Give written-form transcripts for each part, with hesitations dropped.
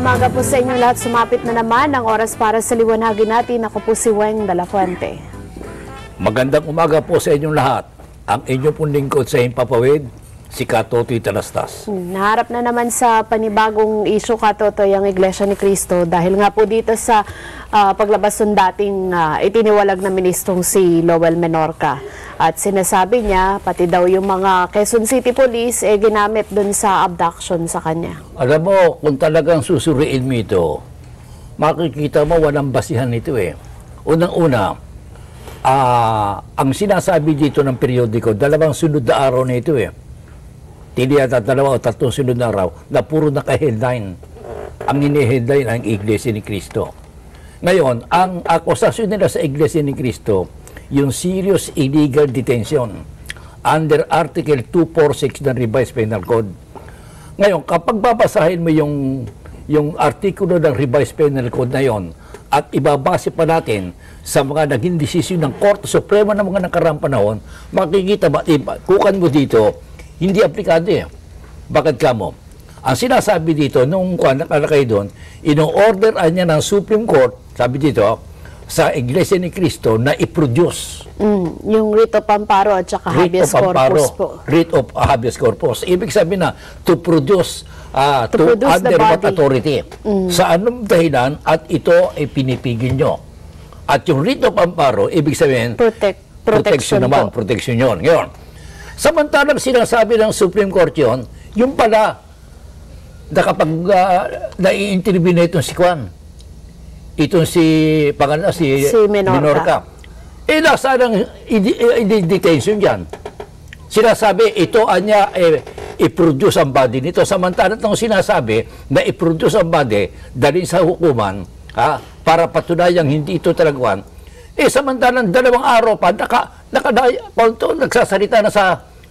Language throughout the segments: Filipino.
umaga po sa inyo lahat. Sumapit na naman ang oras para sa liwanagin natin. Ako po si Weng de la Fuente. Magandang umaga po sa inyong lahat. Ang inyong pong lingkod sa Himpapawid, si Katotoy Talastas. Naharap na naman sa panibagong isyu, Katotoy, ang Iglesia ni Cristo dahil nga po dito sa paglabas ng dating itiniwalag na ministrong si Lowell Menorca. At sinasabi niya, pati daw yung mga Quezon City Police ginamit dun sa abduction sa kanya. Alam mo, kung talagang susuriin mo ito, makikita mo walang basihan ito eh. Unang-una, ang sinasabi dito ng periodiko, dalawang sunod na araw na ito eh. Hindi yata 2 o 3 sunod na araw na puro naka-headline. Ang ini-headline ang Iglesia ni Cristo. Ngayon, ang akusasyon nila sa Iglesia ni Cristo, yung serious illegal detention under Article 246 ng Revised Penal Code. Ngayon, kapag babasahin mo yung artikulo ng Revised Penal Code na yon at ibabase pa natin sa mga naging desisyon ng Korte Suprema ng mga nakaraang panahon, makikita ba, kukan mo dito, hindi aplikado eh. Bakit ka mo? Ang sinasabi dito, nung nakalakay doon, ino-orderan niya ng Supreme Court, sabi dito, sa Iglesia ni Cristo na i-produce. Yung writ of amparo at saka habeas corpus po. Writ of habeas corpus. Ibig sabihin na to produce under what authority. Sa anong dahilan at ito ay pinipigil nyo. At yung writ of amparo, ibig sabihin, protection naman, protection yun. Ngayon, samantalang sinasabi ng Supreme Court yun, yung pala, na kapag nai-intervene itong si Kwan, itong si Menorca. Nasa ng detention dyan. Sinasabi, ito anya i-produce ang body nito. Samantalang itong sinasabi na i-produce ang body dalhin sa hukuman para patunayang hindi ito talagwan. Samantalang 2 araw pa, nagsasalita na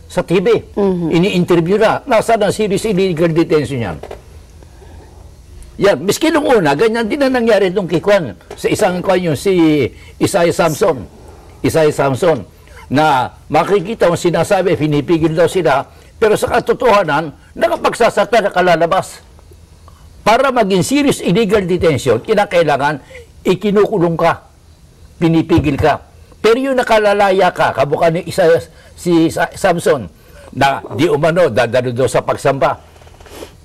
sa TV. Ini-interview na. Nasa ng serious illegal detention yan. Yan, miski nung una, ganyan din na nangyari nung kikwan sa isang kwan yung si Isaiah Samson, na makikita mo sinasabi, pinipigil daw sila, pero sa katotohanan, nakapagsasakta na kalalabas. Para maging serious illegal detention, kinakailangan, ikinukulong ka, pinipigil ka. Pero yung nakalalaya ka, kamukha ni si Samson, na di umano, dadalo daw sa pagsamba.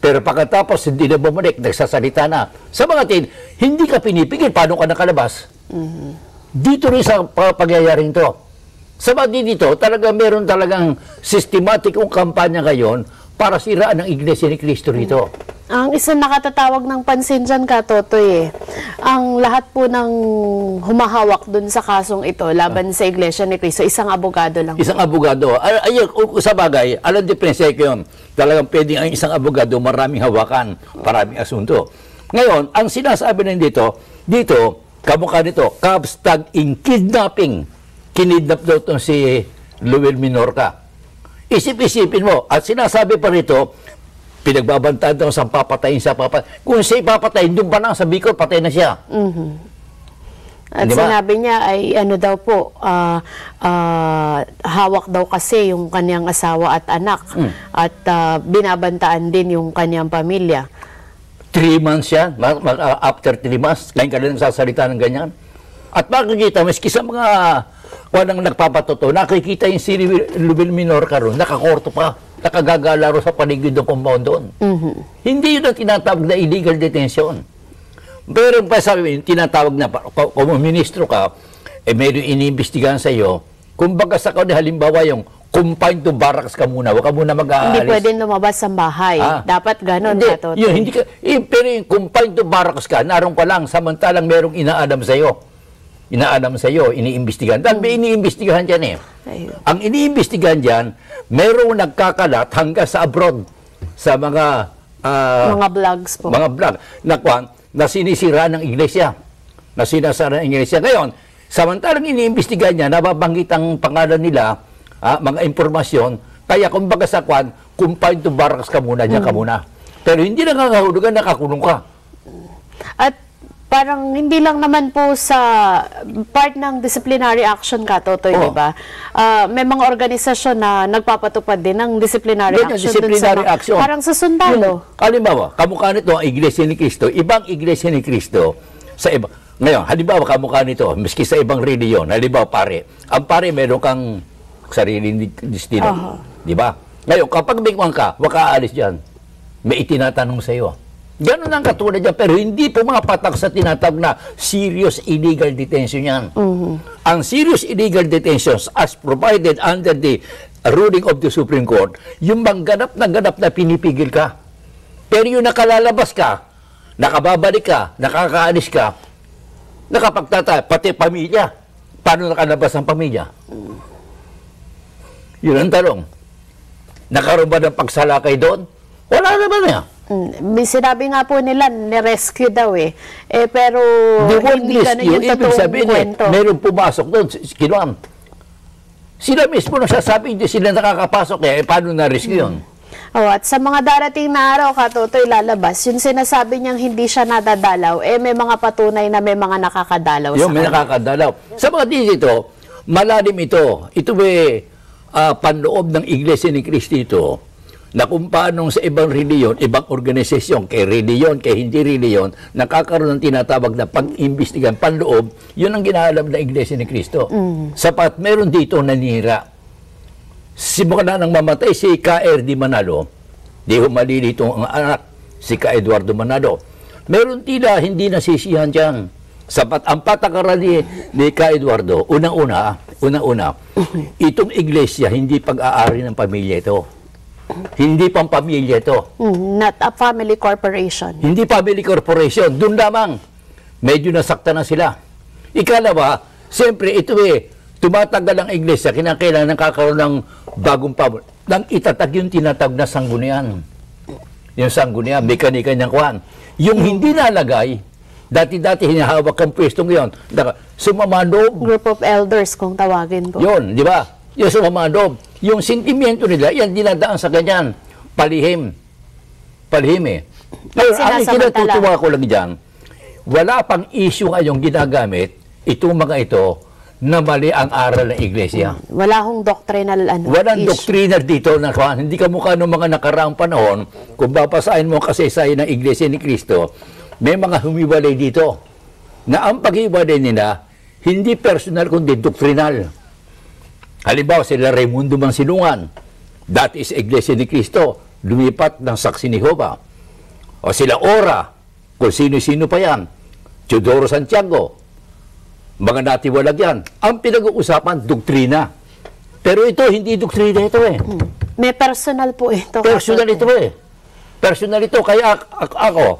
Pero pagkatapos, hindi na bumalik, nagsasalita na. Sa mga hindi ka pinipigil, paano ka nakalabas? Dito rin sa pagyayaring to. Sa mga dito, meron talagang systematic kampanya ngayon para siraan ang Iglesia ni Cristo rito. Ang isang nakatatawag ng pansin dyan, Katotoy, ang lahat po ng humahawak dun sa kasong ito laban sa Iglesia ni Cristo, isang abogado lang. Isang abogado. Ayun, sa bagay, alam diferensya ko yun. Talagang pwedeng ang isang abogado, maraming hawakan, maraming asunto. Ngayon, ang sinasabi na dito, kamukha nito, kabstag in kidnapping. Kinidnap daw itong si Lowell Menorca. Isip-isipin mo, at sinasabi pa rito, pinagbabantaan daw sa papatayin sa papatayin. Kung siya papatayin, doon pa lang sa Bicol, patay na siya. At diba? Sinabi niya ay ano daw po, hawak daw kasi yung kanyang asawa at anak. At binabantaan din yung kanyang pamilya. 3 months yan, after 3 months, kain ka lang sasalita ng ganyan. At makikita, maski sa mga walang nagpapatoto, nakikita yung si Lowell Menorca ron, nakakorto pa, nakagagalaro sa paligid ng compound doon. Hindi yun ang tinatawag na illegal detention. Pero pa sabi, tinatawag na, kung ministro ka, mayroon iniimbestigahan sa iyo, kumbaga sa kanya, halimbawa yung confined to barracks ka muna, huwag ka muna mag-aalis. Hindi pwedeng lumabas sa bahay. Dapat ganon. Pero yung confined to barracks ka, naroon ka lang, samantalang merong inaalam sa iyo. Iniimbestigahan. Dahil may iniimbestigahan dyan eh. Ang iniimbestigahan dyan, merong nagkakalat hanggang sa abroad, sa mga vlogs po. Mga vlog na sinisira ng iglesia. Ngayon, samantalang iniimbestigahan niya, nababanggit ang pangalan nila, mga impormasyon, kaya kumbaga sa confined to barracks ka muna, diyan ka muna. Pero hindi nakakahulugan, nakakulong ka. At parang hindi lang naman po sa part ng disciplinary action ka, Totoy, di ba? May mga organisasyon na nagpapatupad din ng disciplinary Ganyan, action. disciplinary action. Parang sa sundalo. Halimbawa, kamukha nito ang Iglesia ni Cristo, ibang Iglesia ni Cristo sa iba. Ngayon, halimbawa kamukha nito, miski sa ibang reliyon, halimbawa pare. Ang pare meron kang sariling destino, di ba? Ngayon, kapag bigman ka, huwag ka aalis dyan. May itinatanong sa iyo. Ganun ang katulad dyan, pero hindi pumapatak sa tinatawag na serious illegal detention yan. Ang serious illegal detentions as provided under the ruling of the Supreme Court, yung bang ganap na pinipigil ka. Pero yung nakalalabas ka, nakababalik ka, nakakaalis ka, nakapagtata, pati pamilya. Paano nakalabas ang pamilya? Yun ang tanong. Nakaroon ba ng pagsalakay doon? Wala naman yan. May sinabi nga po nila, ni-rescue daw eh. Pero hindi ganun yung totoong kwento. Meron pumasok doon, kinuam. Sila mismo nagsasabi, hindi sila nakakapasok paano na-rescue yun? At sa mga darating na araw, Katotoy, lalabas, yung sinasabi niyang hindi siya nadadalaw, may mga patunay na may mga nakakadalaw yung may nakakadalaw. Sa mga dito, malalim ito. Ito panloob ng Iglesia ni Cristo ito, na kung paano sa ibang reliyon, ibang organisasyon, kay reliyon, kay hindi reliyon, nakakaroon ng tinatawag na pag-imbestigan, panloob, yun ang ginaalam ng Iglesia ni Cristo. Sapat, meron dito nanira. Simula nang mamatay si K.R.D. Manalo, di humali dito ang anak, si Ka Eduardo Manalo. Meron tila hindi nasisihan dyan. Sapat ang patakaran ni Ka Eduardo, unang-una, itong iglesia, hindi pag-aari ng pamilya ito. Hindi pang pamilya ito. Not a family corporation. Hindi family corporation. Doon lamang, medyo nasakta na sila. Ikalawa, siyempre ito tumatagal ang iglesia, kinakailangan nakakaroon ng bagong pamilya. Nang itatag yung tinatag na sanggunian. Yung sanggunian, mekanika niyang kuhan. Yung hindi nalagay, dati-dati hinahawak ang pwestong yun. Sumamandog. Group of elders kung tawagin po. Yun, di ba? Yung sumamandog. Yung sentimiento nila, yan dinadaan sa ganyan. Palihim. Palihim Ngayon, ang kinatutuwa ko lang dyan, wala pang issue ngayong ginagamit, itong mga ito, na mali ang aral ng iglesia. Wala hong doctrinal Walang doctrinal dito na hindi ka mukha ng mga nakaraang panahon, kung bapasahin mo kasi sa ng Iglesia ni Cristo, may mga humiwalay dito na ang paghiwalay nila hindi personal kundi doktrinal. Halimbawa sila Raimundo Mansilungan, dati sa Iglesia ni Cristo, lumipat ng Saksi ni Jehovah. O sila Ora, kung sino-sino pa yan, Teodoro Santiago, mga natiwalag yan. Ang pinag-uusapan, doktrina. Pero ito, hindi doktrina ito May personal po ito. Personal ito Personal ito. Kaya ako,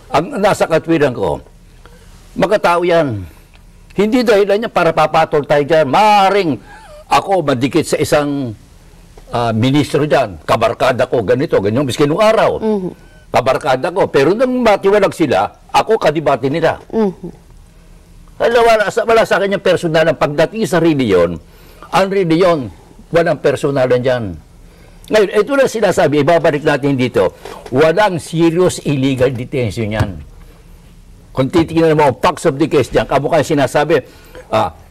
ang nasa katwiran ko, magkatao yan. Hindi dahilan niya para papatol tayo dyan. Maaaring ako madikit sa isang ministro dyan. Kabarkada ko, ganito, ganyan. Miskin nung araw. Kabarkada ko. Pero nang matiwalag sila, ako kadibati nila. Wala sa akin yung personal ang pagdating sa reliyon, ang reliyon, walang personalan dyan. Ngayon, ito na sinasabi, ibabalik natin dito, walang serious illegal detention yan. Kung titignan mo, facts of the case dyan, kamukha sinasabi,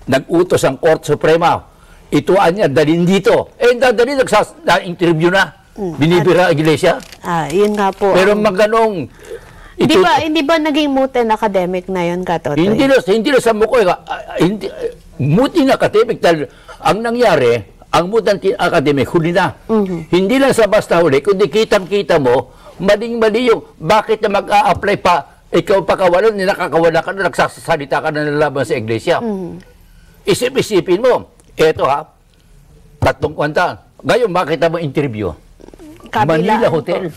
nag-utos ang Korte Suprema, ituan niya, dalhin dito. Dadalhin, na-interview na, binibira ang iglesia. Yun nga po. Pero maganong, Hindi ba naging moot and academic na yun, Katotoy? Hindi na sa mukha. Moot and academic. Ang nangyari, ang moot and academic, huli na. Hindi lang sa basta huli, kundi kitang-kita mo, maling-mali yung bakit na mag-a-apply pa, ikaw pa kawalan, nakakawala ka na, nagsasalita ka na laban sa iglesia. Isip-isipin mo, eto tatlong kwanta. Ngayon, makita mo interview. Manila Hotel.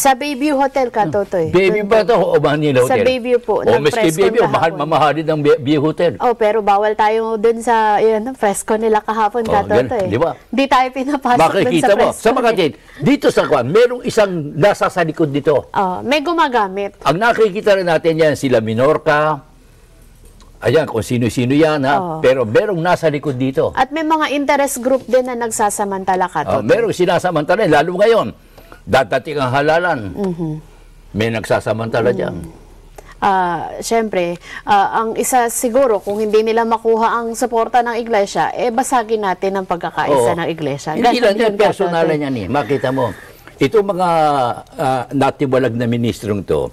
Sa Bayview Hotel, Katotoy. Bayview ba ito o Manila Hotel? Sa Bayview po. O, maski Bayview, mamahalin ng Bayview Hotel. Pero bawal tayo dun sa fresco nila kahapon, Katotoy. Di ba? Di tayo pinapasok dun sa fresco. Sa mga dito sa kwan, merong isang nasa sa likod dito. May gumagamit. Ang nakikita rin natin yan, sila Minorca, ayan, kung sino-sino yan, pero merong nasa likod dito. At may mga interest group din na nagsasamantala, Katotoy. Merong sinasamantala, lalo ngayon. Dadating ang halalan. May nagsasamantala dyan. syempre, ang isa siguro, kung hindi nila makuha ang suporta ng iglesia, basagin natin ang pagkakaisa ng iglesia. Hindi lang Ganun yan, personalan yan eh. Makita mo, ito mga natiwalag na ministrong to,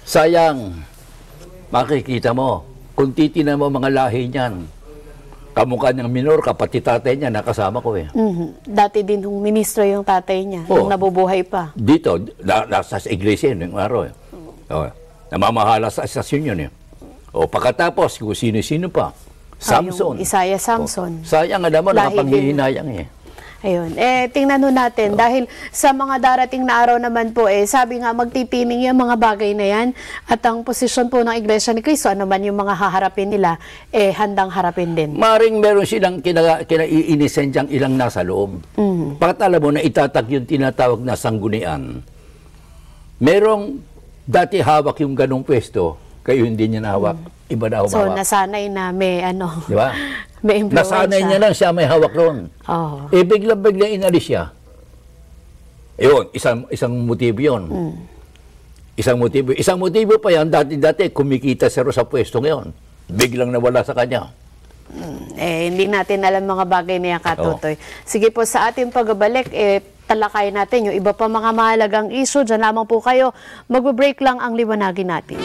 sayang, makikita mo, kung titignan mo mga lahi niyan, kamukha niyang minor, kapatid tatay niya, nakasama ko eh. Dati din yung ministro yung tatay niya, nung nabubuhay pa. Dito, nasa iglesia yun, yung araw eh. Namamahala sa estasyon yun eh. Pagkatapos, kung sino-sino pa. Samson. Isaiah Samson. Sayang, alam mo, nakapanghihinayang eh. Ayun. Tingnan nun natin, dahil sa mga darating na araw naman po, sabi nga, magtitining yung mga bagay na yan, at ang posisyon po ng Iglesia ni Cristo, ano man yung mga haharapin nila, handang harapin din. Maring meron silang kinaiinisan diyang ilang nasa loob. Bakit alam mo na itatag yung tinatawag na sanggunian? Merong dati hawak yung ganong pwesto, kayo hindi niya nahawak, iba na hawak. So, nasanay na may Di ba? May influence. Nasanay niya lang siya may hawak roon. Biglang inalis siya. Yun, isang motibo yun. Isang motibo pa yan, dati kumikita siya sa pwesto ngayon. Biglang nawala sa kanya. Hindi natin alam mga bagay na yan, Katutoy. Sige po, sa ating pagbabalik, talakayin natin yung iba pa mga mahalagang issue. Diyan lamang po kayo. Magbe-break lang ang liwanagin natin.